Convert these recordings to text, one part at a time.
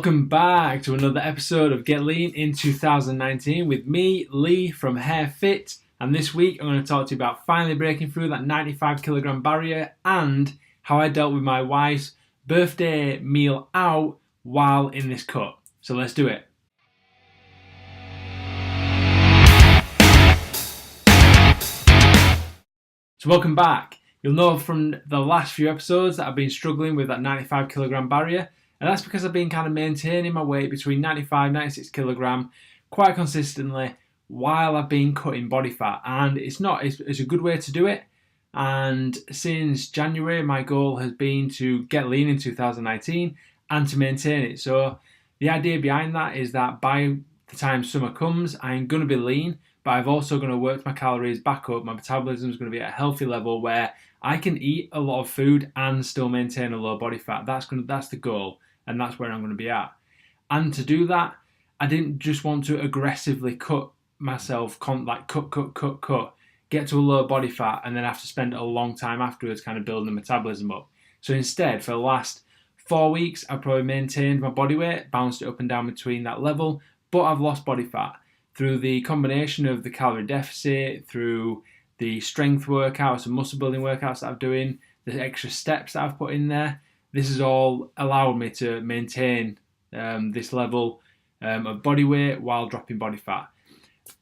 Welcome back to another episode of Get Lean in 2019 with me, Lee from Harefit. And this week I'm going to talk to you about finally breaking through that 95 kilogram barrier and how I dealt with my wife's birthday meal out while in this cut. So let's do it. So welcome back. You'll know from the last few episodes that I've been struggling with that 95 kilogram barrier. And that's because I've been kind of maintaining my weight between 95 and 96 kilogram quite consistently while I've been cutting body fat. And it's a good way to do it. And since January, my goal has been to get lean in 2019 and to maintain it. So the idea behind that is that by the time summer comes, I'm going to be lean, but I've also going to work my calories back up. My metabolism is going to be at a healthy level where I can eat a lot of food and still maintain a low body fat. That's the goal, and that's where I'm going to be at. And to do that, I didn't just want to aggressively cut myself, cut, get to a low body fat, and then have to spend a long time afterwards kind of building the metabolism up. So instead, for the last 4 weeks, I've probably maintained my body weight, bounced it up and down between that level, but I've lost body fat through the combination of the calorie deficit, through the strength workouts and muscle building workouts that I'm doing, the extra steps that I've put in there. This has all allowed me to maintain this level of body weight while dropping body fat.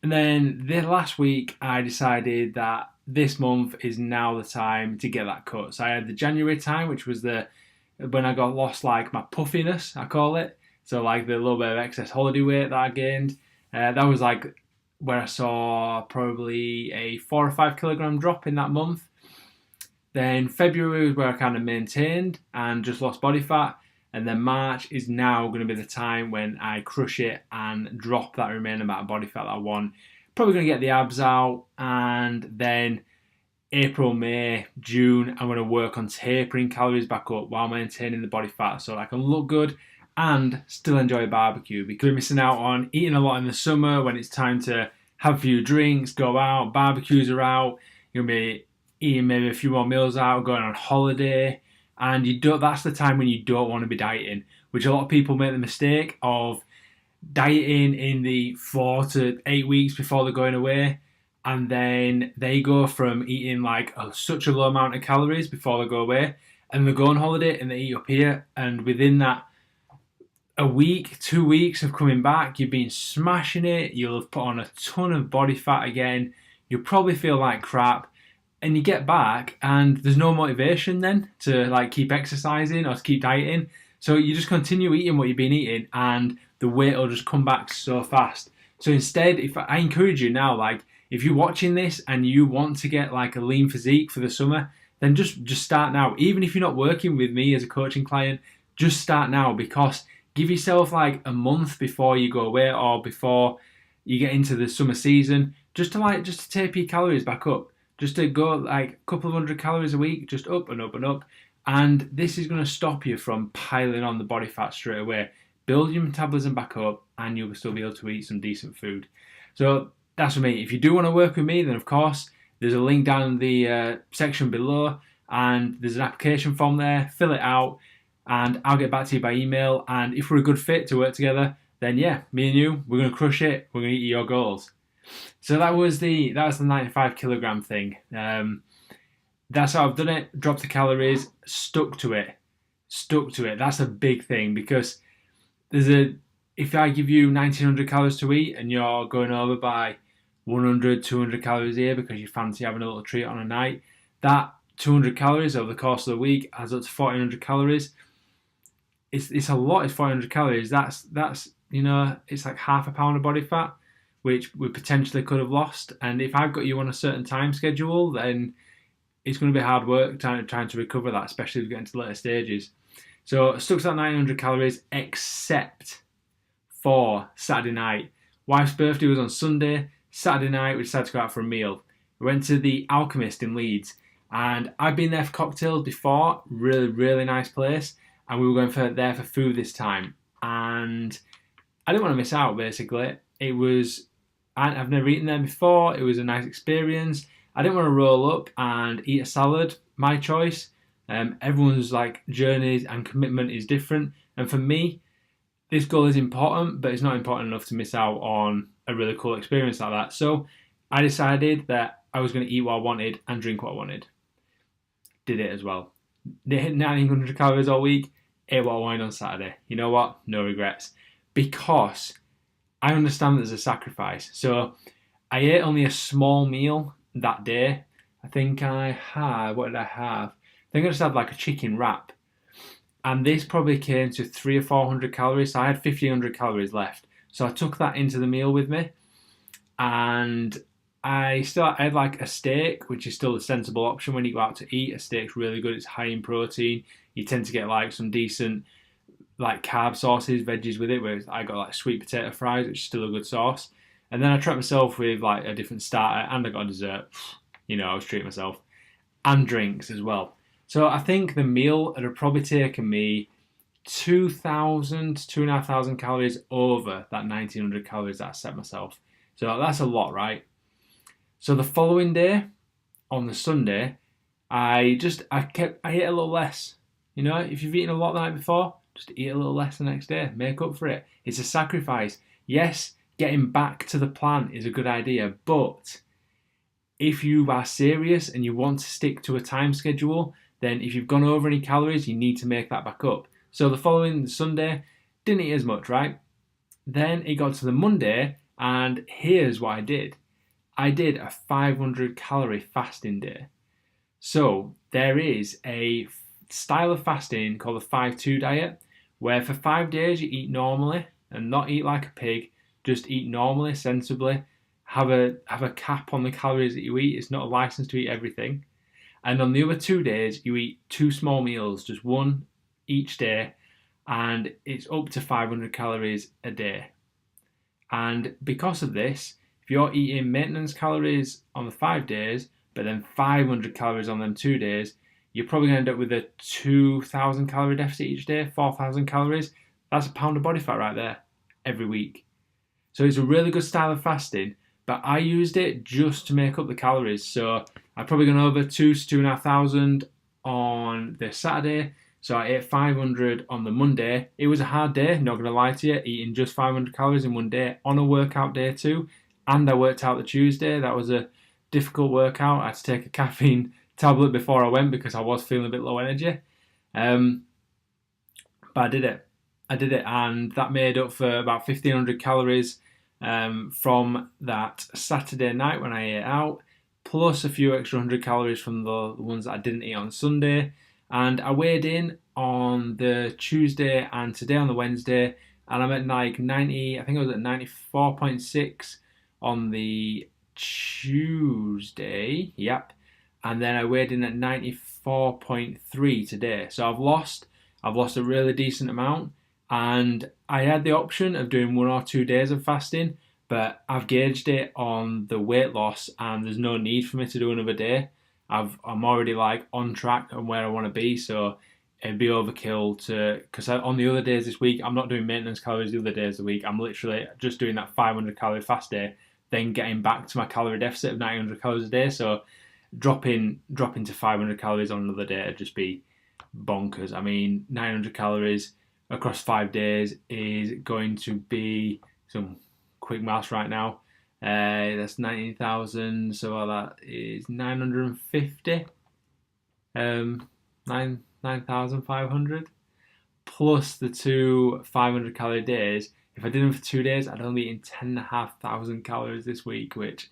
And then this last week, I decided that this month is now the time to get that cut. So I had the January time, which was when I got lost, like my puffiness, I call it. So like the little bit of excess holiday weight that I gained. That was like where I saw probably a 4 or 5 kilogram drop in that month. Then February was where I kind of maintained and just lost body fat. And then March is now going to be the time when I crush it and drop that remaining amount of body fat that I want. Probably going to get the abs out. And then April, May, June, I'm going to work on tapering calories back up while maintaining the body fat so I can look good and still enjoy barbecue, because we're missing out on eating a lot in the summer when it's time to have a few drinks, go out, barbecues are out, you'll be eating maybe a few more meals out, going on holiday, and that's the time when you don't want to be dieting, which a lot of people make the mistake of dieting in the 4 to 8 weeks before they're going away, and then they go from eating like such a low amount of calories before they go away, and they go on holiday and they eat up here, and within that a week, 2 weeks of coming back, you've been smashing it, you'll have put on a ton of body fat again, you'll probably feel like crap, and you get back and there's no motivation then to like keep exercising or to keep dieting. So you just continue eating what you've been eating and the weight will just come back so fast. So instead, if I encourage you now, like if you're watching this and you want to get like a lean physique for the summer, then just start now. Even if you're not working with me as a coaching client, just start now, because give yourself like a month before you go away or before you get into the summer season, just to taper your calories back up, just to go like a couple of 100 calories a week, just up and up and up. And this is going to stop you from piling on the body fat straight away. Build your metabolism back up and you'll still be able to eat some decent food. So that's for me. If you do want to work with me, then of course there's a link down in the section below and there's an application form there. Fill it out and I'll get back to you by email. And if we're a good fit to work together, then yeah, me and you, we're going to crush it. We're going to eat your goals. So that was the 95 kilogram thing. That's how I've done it. Dropped the calories, stuck to it. That's a big thing, because if I give you 1900 calories to eat and you're going over by 100, 200 calories here because you fancy having a little treat on a night, that 200 calories over the course of the week adds up to 1400 calories. It's a lot. It's 400 calories. That's it's like half a pound of body fat, which we potentially could have lost. And if I've got you on a certain time schedule, then it's going to be hard work trying to recover that, especially if we get into the later stages. So stuck to that 900 calories, except for Saturday night. Wife's birthday was on Sunday. Saturday night, we decided to go out for a meal. We went to the Alchemist in Leeds. And I've been there for cocktails before. Really, really nice place. And we were going there for food this time. And I didn't want to miss out, basically. I've never eaten there before. It was a nice experience. I didn't want to roll up and eat a salad. My choice. Everyone's like journeys and commitment is different. And for me, this goal is important, but it's not important enough to miss out on a really cool experience like that. So I decided that I was going to eat what I wanted and drink what I wanted. Did it as well. They hit 1900 calories all week, ate what I wanted on Saturday. You know what? No regrets. Because I understand there's a sacrifice. So I ate only a small meal that day. I think I had, what did I have? I think I just had like a chicken wrap. And this probably came to 300 or 400 calories. So I had 1500 calories left. So I took that into the meal with me. And I had like a steak, which is still a sensible option when you go out to eat. A steak's really good. It's high in protein. You tend to get like some decent like carb sauces, veggies with it. Where I got like sweet potato fries, which is still a good sauce. And then I treated myself with like a different starter, and I got a dessert. You know, I was treating myself, and drinks as well. So I think the meal would have probably taken me 2,000, 2,500 calories over that 1,900 calories that I set myself. So that's a lot, right? So the following day, on the Sunday, I ate a little less. You know, if you've eaten a lot the night before, just eat a little less the next day. Make up for it. It's a sacrifice. Yes, getting back to the plan is a good idea, but if you are serious and you want to stick to a time schedule, then if you've gone over any calories, you need to make that back up. So the following Sunday, didn't eat as much, right? Then it got to the Monday, and here's what I did. I did a 500 calorie fasting day. So there is a style of fasting called the 5-2 diet, where for 5 days you eat normally and not eat like a pig, just eat normally, sensibly, have a cap on the calories that you eat. It's not a license to eat everything. And on the other 2 days, you eat 2 small meals, just one each day, and it's up to 500 calories a day. And because of this, if you're eating maintenance calories on the 5 days, but then 500 calories on them 2 days, you're probably going to end up with a 2,000 calorie deficit each day, 4,000 calories. That's a pound of body fat right there every week. So it's a really good style of fasting, but I used it just to make up the calories. So I've probably gone over 2,000 to 2,500 on the Saturday. So I ate 500 on the Monday. It was a hard day, not going to lie to you, eating just 500 calories in one day on a workout day too. And I worked out the Tuesday. That was a difficult workout. I had to take a caffeine tablet before I went because I was feeling a bit low energy. But I did it. And that made up for about 1,500 calories from that Saturday night when I ate out, plus a few extra 100 calories from the ones that I didn't eat on Sunday. And I weighed in on the Tuesday and today on the Wednesday, and I'm at like 90, I think I was at 94.6 on the Tuesday, yep. And then I weighed in at 94.3 today. So I've lost a really decent amount. And I had the option of doing 1 or 2 days of fasting, but I've gauged it on the weight loss and there's no need for me to do another day. I'm already like on track and where I want to be, so it'd be overkill because on the other days this week, I'm not doing maintenance calories the other days of the week. I'm literally just doing that 500 calorie fast day, then getting back to my calorie deficit of 900 calories a day. So dropping to 500 calories on another day would just be bonkers. I mean, 900 calories across 5 days is going to be some quick maths right now. That's 19,000, so that is 950, 9,500 plus the 2 500 calorie days. If I did them for 2 days, I'd only be eating 10,500 calories this week, which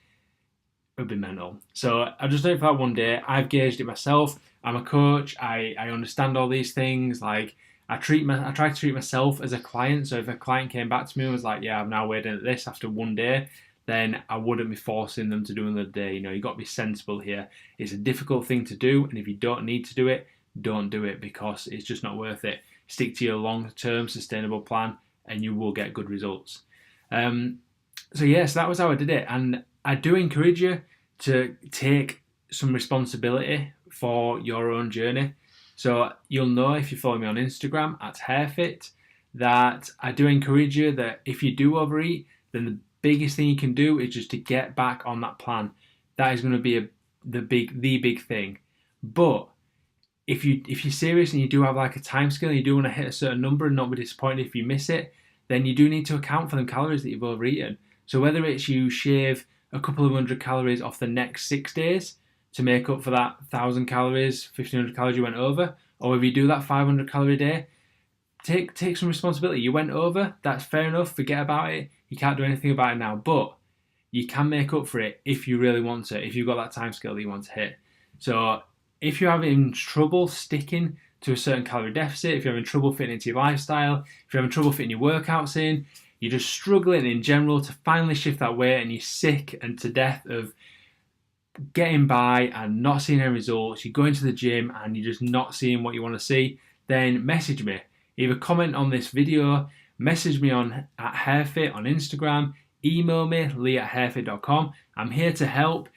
would be mental. So I've just done it for that one day. I've gauged it myself. I'm a coach. I understand all these things. Like I try to treat myself as a client. So if a client came back to me and was like, "Yeah, I've now weighed in at this after one day," then I wouldn't be forcing them to do another day. You know, you've got to be sensible here. It's a difficult thing to do, and if you don't need to do it, don't do it because it's just not worth it. Stick to your long-term sustainable plan, and you will get good results. So yes, that was how I did it, and I do encourage you to take some responsibility for your own journey. So you'll know if you follow me on Instagram at Harefit that I do encourage you that if you do overeat, then the biggest thing you can do is just to get back on that plan. That is going to be the big thing. But if you're serious and you do have like a time scale and you do want to hit a certain number and not be disappointed if you miss it, then you do need to account for them calories that you've overeaten. So whether it's you shave a couple of 100 calories off the next 6 days to make up for that 1,000 calories, 1,500 calories you went over, or if you do that 500 calorie day, take some responsibility. You went over, that's fair enough, forget about it. You can't do anything about it now, but you can make up for it if you really want to, if you've got that time scale that you want to hit. So if you're having trouble sticking to a certain calorie deficit, if you're having trouble fitting into your lifestyle, if you're having trouble fitting your workouts in, you're just struggling in general to finally shift that weight and you're sick and to death of getting by and not seeing any results, you're going to the gym and you're just not seeing what you want to see, then message me. Either comment on this video, message me at Harefit on Instagram, email me, lee@harefit.com. I'm here to help.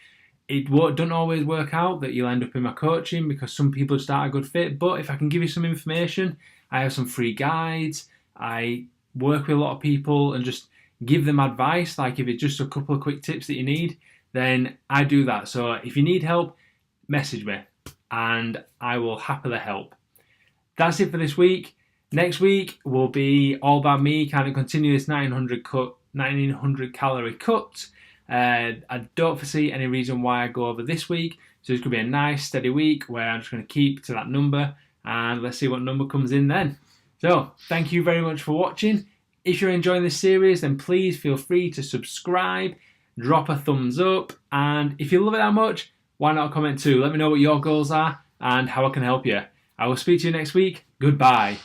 It doesn't always work out that you'll end up in my coaching because some people just aren't a good fit, but if I can give you some information, I have some free guides, I work with a lot of people and just give them advice, like if it's just a couple of quick tips that you need, then I do that. So if you need help, message me and I will happily help. That's it for this week. Next week will be all about me kind of continue this 1900 calorie cut. I don't foresee any reason why I go over this week, so it's going to be a nice steady week where I'm just going to keep to that number and let's see what number comes in then. So thank you very much for watching. If you're enjoying this series, then please feel free to subscribe, drop a thumbs up, and if you love it that much, why not comment too? Let me know what your goals are and how I can help you. I will speak to you next week. Goodbye.